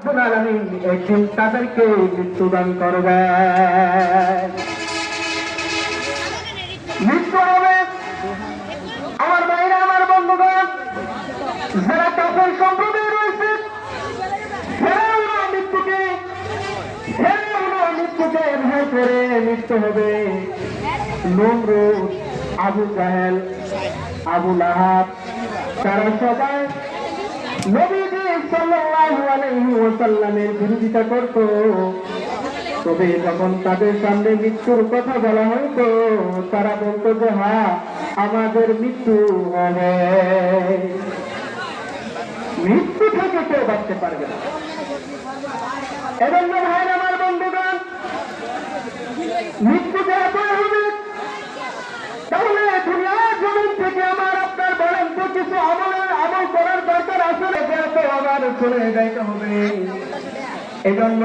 রব্বুল আলামিন একদিন তাদেরকে মৃত্যুদান করবেন। মৃত্যু হবে আমার ভাইরা, আমার বন্ধুগণ, যারা কাফের সম্প্রদায় রয়েছে মৃত্যুকে ভয় করে মৃত্যু হবে। নমরুদ, আবু জাহেল, আবু লাহাব, তারা সবাই নবীজি সাল্লাল্লাহু আলাইহি ওয়াসাল্লামের বিরোধিতা করত। তবে যখন তাদের সামনে মৃত্যুর কথা বলা হতো তারা বলতো যে হ্যাঁ, আমাদের মৃত্যু হবে। মৃত্যু থেকে কেউ বাঁচতে পারবে না। এজন্য ভাইরা, আমার বন্ধুগণ, মৃত্যু যেহেতু হবে, তাহলে দুনিয়ার জমিন থেকে আমার আপনার বলেন তো কিছু আমল করার দরকার আছে, যেহেতু আবার চলে যাইতে হবে। এজন্য